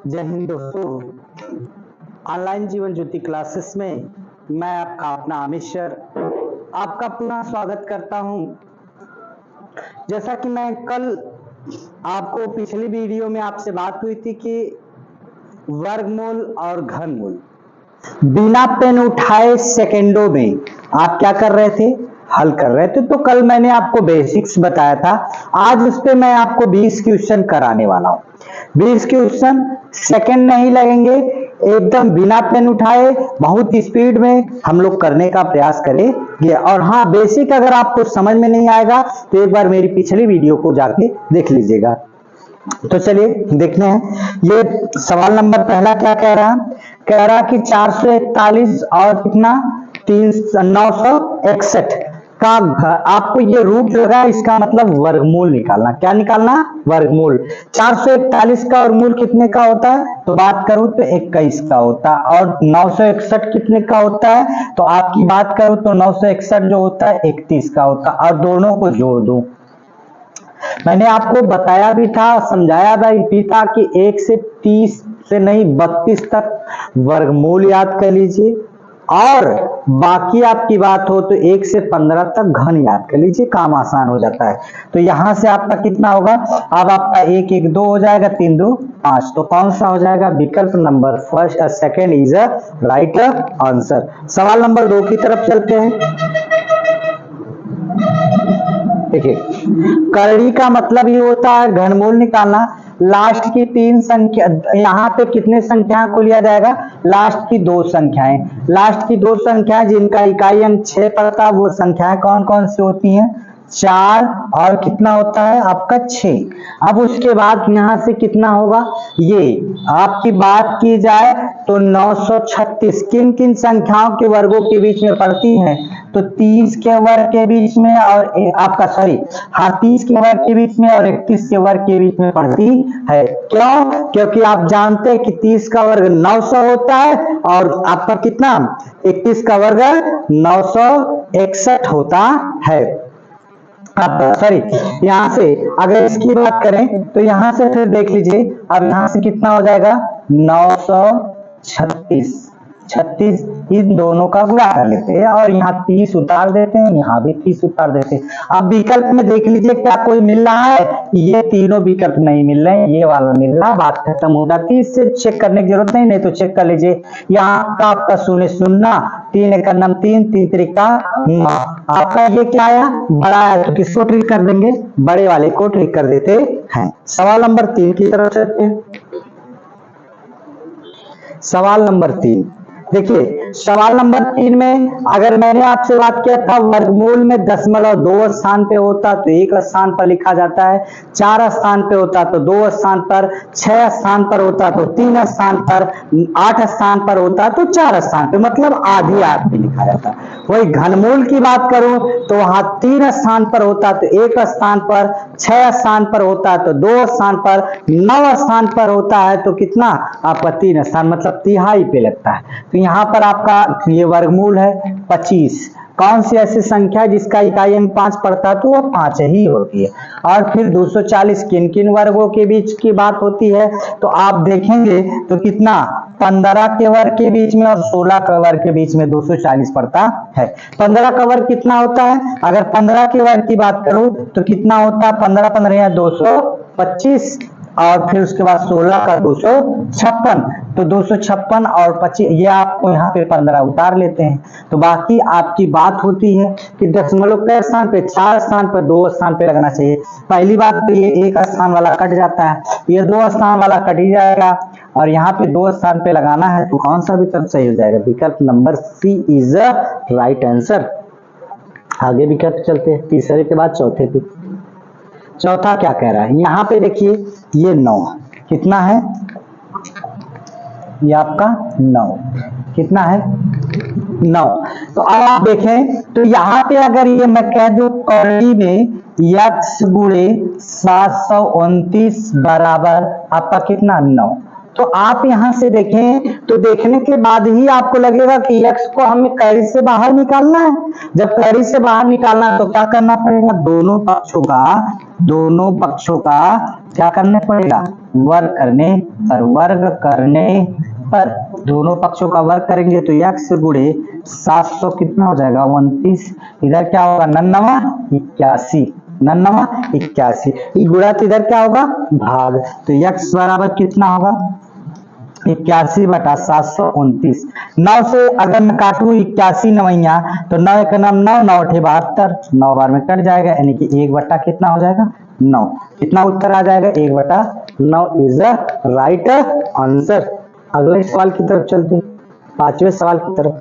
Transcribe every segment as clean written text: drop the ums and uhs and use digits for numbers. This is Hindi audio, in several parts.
जय हिंद दोस्तों। ऑनलाइन जीवन ज्योति क्लासेस में मैं आपका अपना अमित सर आपका पुनः स्वागत करता हूं। जैसा कि मैं कल आपको पिछली वीडियो में आपसे बात हुई थी कि वर्गमूल और घनमूल बिना पेन उठाए सेकेंडों में आप क्या कर रहे थे, हल कर रहे थे। तो कल मैंने आपको बेसिक्स बताया था, आज उस पे मैं आपको 20 क्वेश्चन कराने वाला हूं। 20 क्वेश्चन सेकंड नहीं लगेंगे, एकदम बिना पेन उठाए बहुत स्पीड में हम लोग करने का प्रयास करेंगे। और हाँ, बेसिक अगर आपको समझ में नहीं आएगा तो एक बार मेरी पिछली वीडियो को जाके देख लीजिएगा। तो चलिए देखते हैं। ये सवाल नंबर पहला क्या कह रहा कि 441 और कितना 961 का आपको ये रूट लगा, इसका मतलब वर्गमूल निकालना। क्या निकालना? वर्गमूल। 441 का वर्गमूल कितने का होता है? तो बात करूं तो 21 का होता है। और 961 कितने का होता है? तो आपकी बात करूं तो 961 जो होता है 31 का होता है। और दोनों को जोड़ दूं, मैंने आपको बताया भी था, समझाया भी था कि 1 से 30 से नहीं 32 तक वर्गमूल याद कर लीजिए, और बाकी आपकी बात हो तो 1 से 15 तक घन याद कर लीजिए, काम आसान हो जाता है। तो यहां से आपका कितना होगा? अब आपका 1 1 2 हो जाएगा, 3 2 5। तो कौन सा हो जाएगा? विकल्प number first second is a right answer. सवाल नंबर 2 की तरफ चलते हैं। देखिए, करड़ी का मतलब ये होता है घनमूल निकालना। लास्ट की 3 संख्या, यहाँ पे कितने संख्या को लिया जाएगा? लास्ट की 2 संख्याएं। लास्ट की 2 संख्याएं जिनका इकाई अंक 6 पड़ता है, वो संख्याएं कौन कौन सी होती हैं? 4 और कितना होता है आपका 6। अब उसके बाद यहां से कितना होगा? ये आपकी बात की जाए तो 936 किन किन संख्याओं के वर्गों के बीच में पड़ती है? तो 30 के वर्ग के बीच में और आपका 30 के वर्ग के बीच में और 31 के वर्ग के बीच में पड़ती है। क्यों? क्योंकि आप जानते हैं कि 30 का वर्ग 900 होता है और आपका कितना 31 का वर्ग 961 होता है। यहां से अगर इसकी बात करें तो यहां से फिर देख लीजिए, अब यहां से कितना हो जाएगा? 936 इन दोनों का गुणा कर लेते हैं और यहाँ 30 उतार देते हैं, यहाँ भी 30 उतार देते हैं। अब विकल्प में देख लीजिए क्या कोई मिल रहा है? ये तीनों विकल्प नहीं मिल रहे हैं, ये वाला मिल रहा है, बात खत्म हो जाती है। इससे चेक करने की जरूरत नहीं तो चेक कर लीजिए। यहाँ का आपका 0 0, 3 1 9 3 3 3 का 9। आपका ये क्या आया? बड़ा है, तो किसको ट्रिक कर देंगे? बड़े वाले को ट्रिक कर देते हैं। सवाल नंबर 3 की तरफ चलते हैं। सवाल नंबर 3 देखिए, सवाल नंबर 3 में अगर मैंने आपसे बात किया था वर्गमूल में दशमलव 2 स्थान पे होता तो 1 स्थान पर लिखा जाता है, 4 स्थान पे होता तो 2 स्थान पर, 6 स्थान पर होता तो 3 स्थान पर, 8 स्थान पर होता तो 4 स्थान पे, मतलब आधी आध पे लिखा जाता। वही घनमूल की बात करूं तो वहां 3 स्थान पर होता तो 1 स्थान पर, 6 स्थान पर होता तो 2 स्थान पर, 9 स्थान पर होता है तो कितना आपका 3 स्थान, मतलब तिहाई पे लगता है। तो यहाँ पर आपका ये वर्गमूल है 25। कौन सी ऐसी संख्या जिसका इकाई अंक 5 पड़ता है? तो वो 5 ही होती है। और फिर 240 किन किन वर्गों के बीच की बात होती है? तो आप देखेंगे तो कितना 15 के वर्ग के बीच में और 16 के वर्ग के बीच में 240 पड़ता है। 15 का वर्ग कितना होता है? अगर 15 के वर्ग की बात करूं तो कितना होता है? 15 15 या 225 और फिर उसके बाद 16 का 256, तो 256 और 25, ये आपको यहाँ पे 15 उतार लेते हैं। तो बाकी आपकी बात होती है कि दशमलव के स्थान पे 4 स्थान पर 2 स्थान पे लगना चाहिए। पहली बात तो ये 1 स्थान वाला कट जाता है, ये 2 स्थान वाला कट ही जाएगा और यहाँ पे 2 स्थान पे लगाना है तो कौन सा विकल्प सही हो जाएगा? विकल्प number C is a right answer. आगे विकल्प चलते हैं, तीसरे के बाद चौथे पे। चौथा क्या कह रहा है? यहाँ पे देखिए ये 9 कितना है? ये आपका 9 कितना है? 9। तो अब आप देखें तो यहाँ पे अगर ये मैं कह दूं करड़ी में x गुणे 729 बराबर आपका कितना 9, तो आप यहाँ से देखें तो देखने के बाद ही आपको लगेगा कि x को हमें कड़ी से बाहर निकालना है। जब कड़ी से बाहर निकालना है तो क्या करना पड़ेगा, दोनों पक्षों का क्या करना पड़ेगा, वर्ग करने पर दोनों पक्षों का वर्ग करेंगे तो x गुणे 700 कितना हो जाएगा 29, इधर क्या होगा 81, गुणा तो इधर क्या होगा भाग, तो x बराबर कितना होगा 81 बटा 729। 9 से अगर मैं काटू 81 नवैया तो 9 एक नाम 9, 9 अठे 72, 9 बार में कट जाएगा, यानी कि 1 बटा कितना हो जाएगा 9। कितना उत्तर आ जाएगा 1/9 इज द राइट आंसर। अगले सवाल की तरफ चलते हैं, 5वें सवाल की तरफ।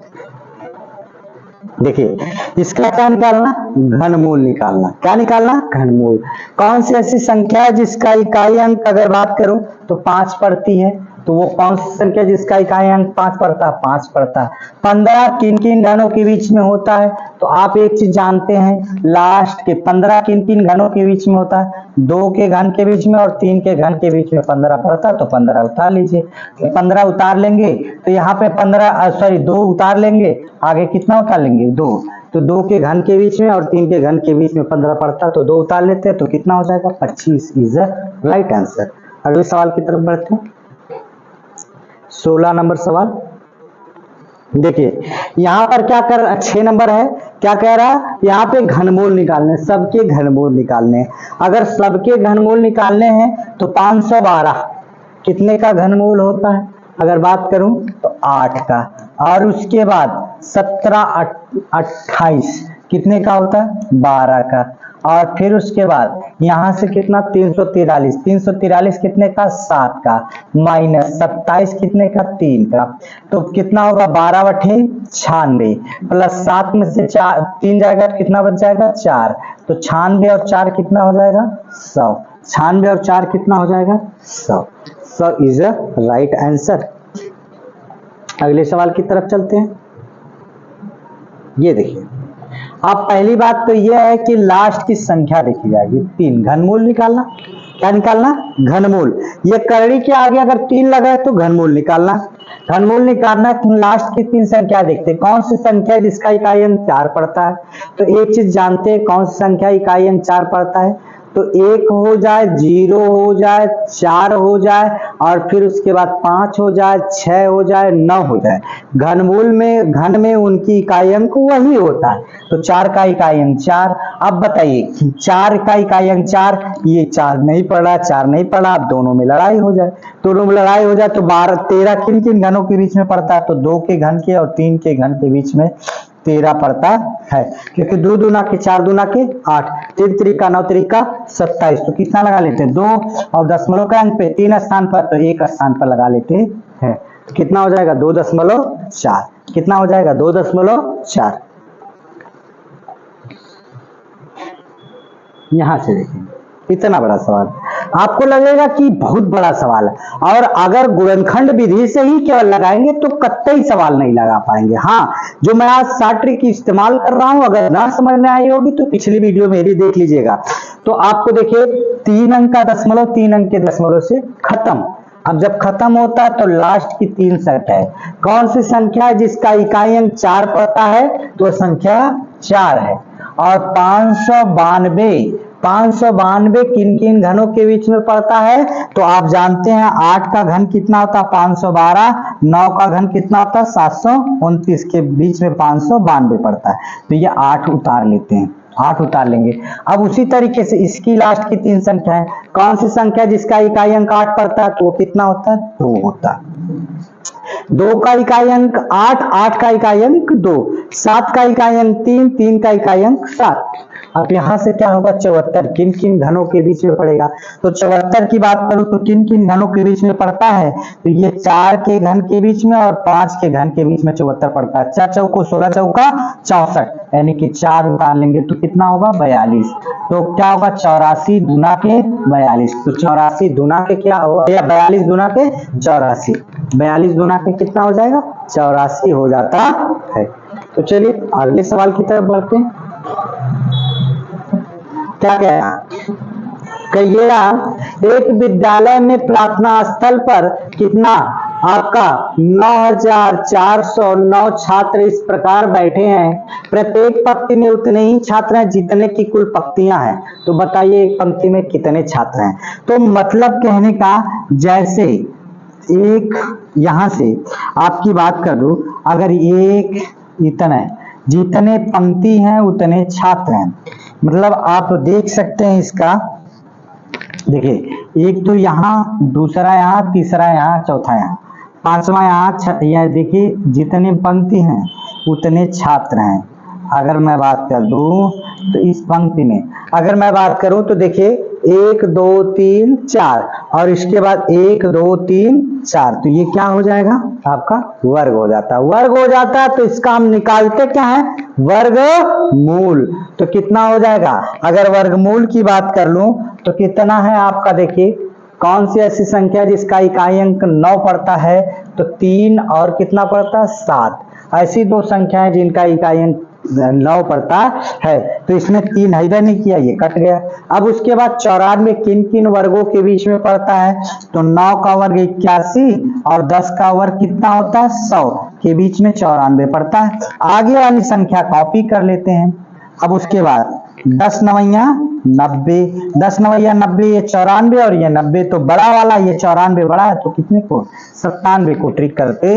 देखिए इसका क्या निकालना, घनमूल निकालना। क्या निकालना, घनमूल। कौन सी ऐसी संख्या है जिसका इकाई अंक अगर बात करूं तो 5 पड़ती है, तो वो कौन सी संख्या जिसका इकाई अंक 5 पड़ता है, 5 पड़ता है। 15 किन घनों के बीच में होता है, तो आप एक चीज जानते हैं लास्ट के 15 किन घनों के बीच में होता है, 2 के घन के बीच में और 3 के घन के बीच में 15 पड़ता है, तो 15 उतार लीजिए। तो 15 उतार लेंगे तो यहाँ पे 2 उतार लेंगे, आगे कितना उतार लेंगे 2, तो 2 के घन के बीच में और 3 के घन के बीच में 15 पड़ता है, तो 2 उतार लेते हैं तो कितना हो जाएगा 25 इज द राइट आंसर। अगले सवाल की तरफ बढ़ते हैं, 16 नंबर सवाल। देखिए यहाँ पर क्या कर 6 नंबर है, क्या कह रहा है यहाँ पे घनमूल निकालने, सबके घनमूल निकालने। अगर सबके घनमूल निकालने हैं तो 512 कितने का घनमूल होता है, अगर बात करूं तो 8 का, और उसके बाद 17 28 कितने का होता है 12 का, और फिर उसके बाद यहां से कितना 343 कितने का 7 का, माइनस 27 कितने का 3 का, तो कितना होगा 12/96 प्लस 7 में से 3 जाएगा कितना बच जाएगा 4, तो 96 और 4 कितना हो जाएगा 100, 96 और 4 कितना हो जाएगा 100 इज अ राइट आंसर। अगले सवाल की तरफ चलते हैं। ये देखिए आप पहली बात तो यह है कि लास्ट की संख्या देखी जाएगी 3, घनमूल निकालना। क्या निकालना, घनमूल। ये करड़ी के आगे अगर 3 लगा है तो घनमूल निकालना। घनमूल निकालना लास्ट की 3 संख्या देखते हैं, कौन सी संख्या जिसका इकाई अंक 4 पड़ता है, तो एक चीज जानते हैं कौन सी संख्या इकाई अंक 4 पड़ता है, तो 1 हो जाए, 0 हो जाए, 4 हो जाए, और फिर उसके बाद 5 हो जाए, 6 हो जाए, 9 हो जाए। घनमूल में घन में उनकी इकाई अंक वही होता है, तो 4 का इकाई अंक 4। अब बताइए 4 का इकाई अंक 4, ये 4 नहीं पड़ा, 4 नहीं पड़ा, अब दोनों में लड़ाई हो जाए, तो 12 13 किन घनों के बीच में पड़ता है, तो 2 के घन के और 3 के घन के बीच में 13 पड़ता है, क्योंकि 2 दूना के 4 दूना के 8, 3 त्रिका 9 त्रिका 27, तो कितना लगा लेते हैं 2, और दशमलव के अंक पे 3 स्थान पर तो 1 स्थान पर लगा लेते हैं, तो कितना हो जाएगा 2.4, कितना हो जाएगा 2.4। यहां से देखेंगे इतना बड़ा सवाल आपको लगेगा कि बहुत बड़ा सवाल है, और अगर गुणनखंड विधि से ही केवल लगाएंगे तो कतई सवाल नहीं लगा पाएंगे। हाँ, जो मैं आज 60 ट्रिक इस्तेमाल कर रहा हूं, अगर ना समझ में आई होगी तो पिछली वीडियो मेरी देख लीजिएगा। तो आपको देखिए 3 अंक का दशमलव 3 अंक के दशमलव से खत्म। अब जब खत्म होता है तो लास्ट की 3 संख्या है, कौन सी संख्या है जिसका इकाई अंक 4 पड़ता है, तो संख्या 4 है। और 592 किन घनों के बीच में पड़ता है, तो आप जानते हैं 8 का घन कितना होता है 512, 9 का घन कितना होता है 729, के बीच में 592 पड़ता है, तो ये 8 उतार लेते हैं, 8 उतार लेंगे। अब उसी तरीके से इसकी लास्ट की 3 संख्या है, कौन सी संख्या जिसका इकाई अंक 8 पड़ता है, तो वो कितना होता है 2 होता है। 2 का इकाई अंक 8, 8 का इकाई अंक 2, 7 का इकाई अंक 3, 3 का इकाई अंक 7। अब यहां से क्या होगा 74 किन घनों के बीच में पड़ेगा, तो 74 की बात करूं तो किन घनों के बीच में पड़ता है, तो ये 4 के घन के बीच में और 5 के घन के बीच में 74 पड़ता है। 4 चौको 16 चौका 64, यानी कि 4 उतार लेंगे तो कितना होगा 42, तो क्या होगा 84 दूना के 42, तो 84 दूना के क्या होगा, या 42 दूना के 84, 42 दूना के कितना हो जाएगा 84 हो जाता है। तो चलिए अगले सवाल की तरफ बढ़ते हैं। क्या कह रहा है कहिएगा, एक विद्यालय में प्रार्थना स्थल पर कितना आपका 9409 छात्र इस प्रकार बैठे हैं। प्रत्येक पंक्ति में उतने ही छात्र हैं जितने की कुल पंक्तियां हैं। तो बताइए एक पंक्ति में कितने छात्र हैं। तो मतलब कहने का, जैसे एक यहां से आपकी बात कर दूं, अगर एक इतना जितने पंक्ति हैं उतने छात्र हैं, मतलब आप देख सकते हैं इसका। देखिए, एक तो यहाँ, दूसरा यहाँ, तीसरा यहाँ, चौथा यहाँ, पांचवा यहाँ, यह देखिए जितने पंक्ति हैं उतने छात्र हैं। अगर मैं बात कर दूं तो इस पंक्ति में अगर मैं बात करूं तो देखिए 1 2 3 4 और इसके बाद 1 2 3 4, तो ये क्या हो जाएगा आपका वर्ग हो जाता है। वर्ग हो जाता है तो इसका हम निकालते क्या है, वर्गमूल। तो कितना हो जाएगा, अगर वर्गमूल की बात कर लूं तो कितना है आपका, देखिए कौन सी ऐसी संख्या जिसका इकाई अंक 9 पड़ता है, तो 3 और कितना पड़ता है 7। ऐसी दो संख्याएं जिनका इकाई अंक 9 पड़ता है, तो इसमें 3 है नहीं किया, ये कट गया। अब उसके बाद 94 किन किन वर्गों के बीच में पड़ता है, तो 9 का वर्ग 81 और 10 का वर्ग कितना होता है 100 के बीच में 94 पड़ता है। आगे वाली संख्या कॉपी कर लेते हैं। अब उसके बाद 10 नवैया 90, 10 नवैया 90, ये 94 और ये 90, तो बड़ा वाला ये 94 बड़ा है, तो कितने को 97 को ट्रिक करते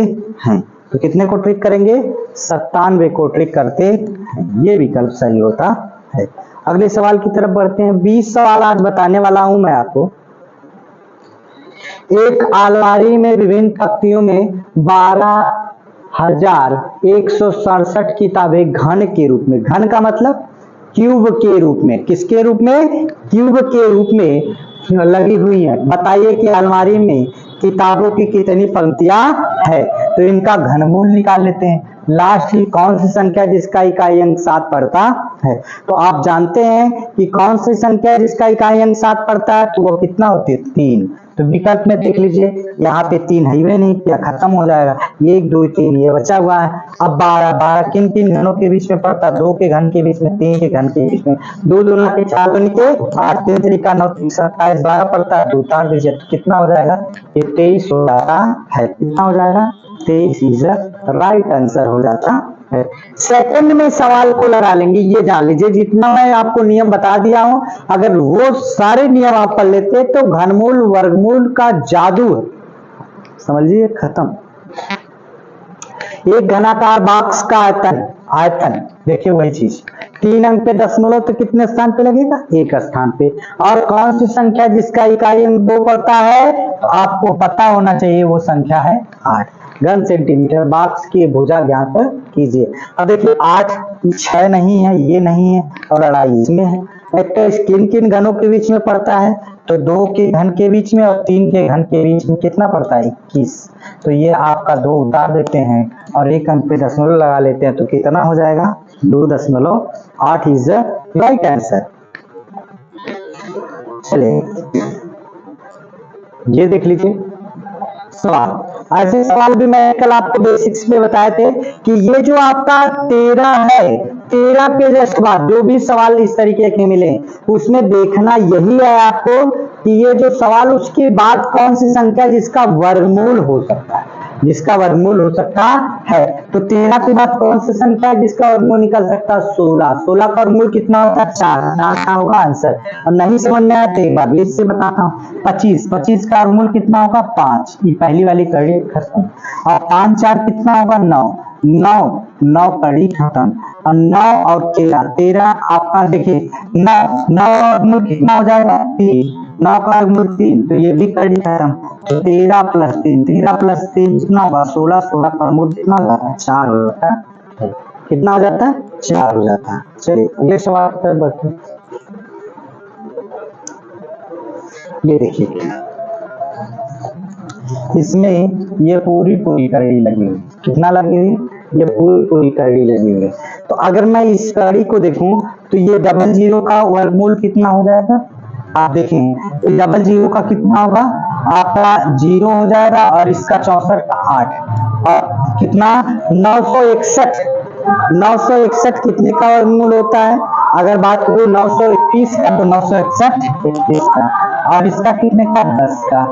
हैं। तो कितने को ट्रिक करेंगे, 97 को ट्रिक करते हैं। ये विकल्प सही होता है। अगले सवाल की तरफ बढ़ते हैं। 20 सवाल आज बताने वाला हूं मैं आपको। एक अलमारी में विभिन्न पंक्तियों में 12,167 किताबें घन के रूप में, घन का मतलब क्यूब के रूप में, किसके रूप में, क्यूब के रूप में लगी हुई है। बताइए कि अलमारी में किताबों की कितनी पंक्तियां है। तो इनका घनमूल निकाल लेते हैं। लास्ट की कौन सी संख्या जिसका इकाई अंक 7 पड़ता है, तो आप जानते हैं कि कौन सी संख्या जिसका इकाई अंक 7 पड़ता है, तो वो कितना होती है 3। तो विकल्प में देख लीजिए, यहाँ पे 3 है ही नहीं, क्या खत्म हो जाएगा, 1 2 3 ये बचा हुआ है। अब 12 किन किन घनों के बीच में पड़ता है, 2 के घन के बीच में, 3 के घन के बीच में, 2 दूना के 4 दूनी के 8, 3 3 9 3 27 12 पड़ता है, 2 तार दीजिए, तो कितना हो जाएगा, ये 23 हो जाता है। कितना हो जाएगा, 23 इज राइट आंसर हो जाता है। सेकंड में सवाल को लगा लेंगे, ये जान लीजिए जितना मैं आपको नियम बता दिया हूं, अगर वो सारे नियम आप पढ़ लेते तो घनमूल वर्गमूल का जादू समझिए खत्म। एक घनाकार बॉक्स का आयतन देखिए वही चीज, 3 अंक पे दशमलव तो कितने स्थान पे लगेगा, 1 स्थान पे। और कौन सी संख्या जिसका इकाई अंक 2 पड़ता है, तो आपको पता होना चाहिए वो संख्या है 8 घन सेंटीमीटर। बॉक्स की भुजा ज्ञात कीजिए। अब देखिए 8 6 नहीं है, ये नहीं है, और अढ़ाई इसमें है। वेक्टर किन किन घनों के बीच में पड़ता है, तो 2 के घन के बीच में और 3 के घन के बीच में कितना पड़ता है 21। तो ये आपका 2 उतार देते हैं और 1 अंक पे दशमलव लगा लेते हैं, तो कितना हो जाएगा 2.8 इज राइट आंसर। चलिए ये देख लीजिए सवाल। ऐसे सवाल भी मैं कल आपको बेसिक्स में बताए थे कि ये जो आपका 13 है, 13 के जस्ट बाद जो भी सवाल इस तरीके के मिले उसमें देखना यही है आपको कि ये जो सवाल उसके बाद कौन सी संख्या जिसका वर्गमूल हो सकता है, जिसका वर्गमूल हो सकता है। तो 13 के बाद कौन सी संख्या जिसका वर्गमूल निकल सकता है 16। 16 का वर्गमूल कितना होता है 4 का होगा आंसर। और नहीं समझ में आया तो एक बार इससे बताता हूँ। 25 का वर्गमूल कितना होगा 5, ये पहली वाली कड़ी खत्म। और 5 4 कितना होगा 9 कड़ी खत्म। और 9 और 13 आपका देखिए 9 वर्गमूल कितना हो जाएगा 3, 9 का वर्गमूल 3, तो ये भी कड़ी खत्म। तो 13 प्लस 3 कितना होगा 16, 16 का वर्गमूल कितना हो जाता है 4 हो जाता है। कितना हो जाता है 4 हो जाता है। चलिए अगले सवाल पर बढ़ते हैं। ये देखिए इसमें ये पूरी करड़ी लगी हुई, कितना लगी हुई, ये पूरी करड़ी लगी हुई है। तो अगर मैं इस करड़ी को देखूं तो ये 00 का वर्गमूल कितना हो जाएगा, आप देखें 00 का कितना होगा आपका 0 हो जाएगा, और इसका 64 का 8 और कितना 961 कितने का वर्गमूल होता है अगर बात करूँ 921 का तो 961 21 का, और इसका कितने का 10 का।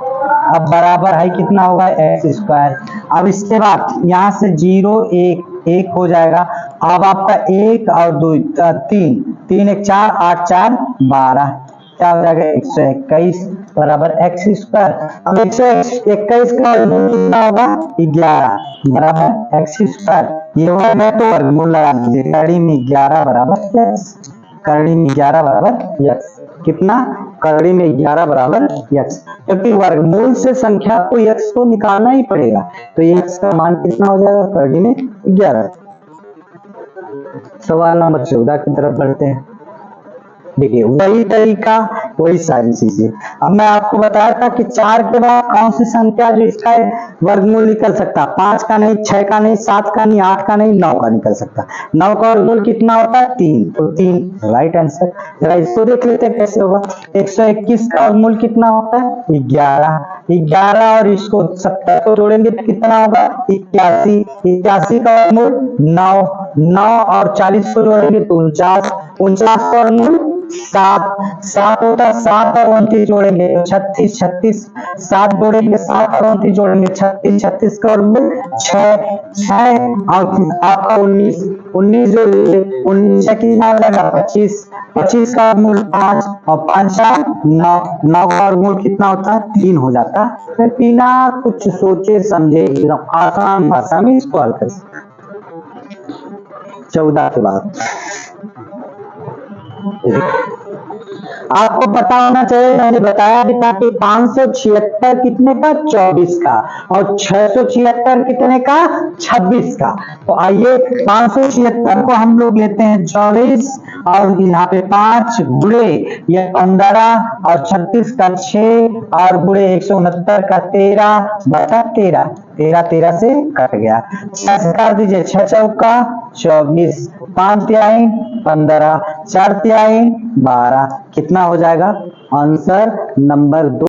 अब बराबर है कितना होगा एक्स स्क्वायर। अब इसके बाद यहाँ से 0 1 1 हो जाएगा। अब आपका 1 और 2 3 3 1 4 8 4 12 क्या हो जाएगा 121 बराबर एक्स स्क्वायर। अब 121 का वर्गमूल कितना होगा 11 बराबर एक्स स्क्वायर। ये होगा तो वर्गमूल लगा दीजिए, कड़ी में 11 बराबर एक्स, कड़ी में 11 बराबर एक्स। कितना कड़ी में 11 बराबर एक्स, क्योंकि वर्गमूल से संख्या को एक्स को निकालना ही पड़ेगा, तो एक्स का मान कितना हो जाएगा कड़ी में 11। सवाल नंबर 14 की तरफ बढ़ते हैं। देखिए वही तरीका वही सारी चीजें। अब मैं आपको बताया था कि 4 के बाद कौन सी संख्या जो इसका वर्गमूल निकल सकता, 5 का नहीं, 6 का नहीं, 7 का नहीं, 8 का नहीं, 9 का निकल सकता। 9 का वर्गमूल कितना होता है 3, तो 3 राइट आंसर। जरा इसको देख लेते हैं कैसे होगा। 121 का वर्गमूल कितना होता है 11, 11 और इसको 70 को जोड़ेंगे तो कितना होगा 81, 81 का वर्गमूल 9, 9 और 40 को जोड़ेंगे तो 49, 49 का वर्गमूल 7, 7 होता है, 7 और 29 जोड़ेंगे 36, 36 7 जोड़ेंगे 7 और 29 जोड़ेंगे 36, 36 का वर्गमूल 6, 6 और आपका 19, 19 जोड़ेंगे 19 कितना हो जाएगा 25, 25 का वर्गमूल 5 और 5 9, 9 का वर्गमूल कितना होता है 3 हो जाता है। फिर बिना कुछ सोचे समझे एकदम आसान भाषा में इसको हल कर सकते। 14 के बाद आपको पता होना चाहिए, मैंने बताया भी था कि 576 कितने का 24 का और 676 कितने का 26 का। तो आइए 576 को हम लोग लेते हैं 24 और यहाँ पे 5 गुणे ये 15 और 36 का 6 और गुणे 169 का 13 बटा 13, 13 13 से कट गया, 6 से काट दीजिए 6 चौका 24, 5 तिहाई 15, 4 तिहाई 12, कितना हो जाएगा आंसर नंबर 2।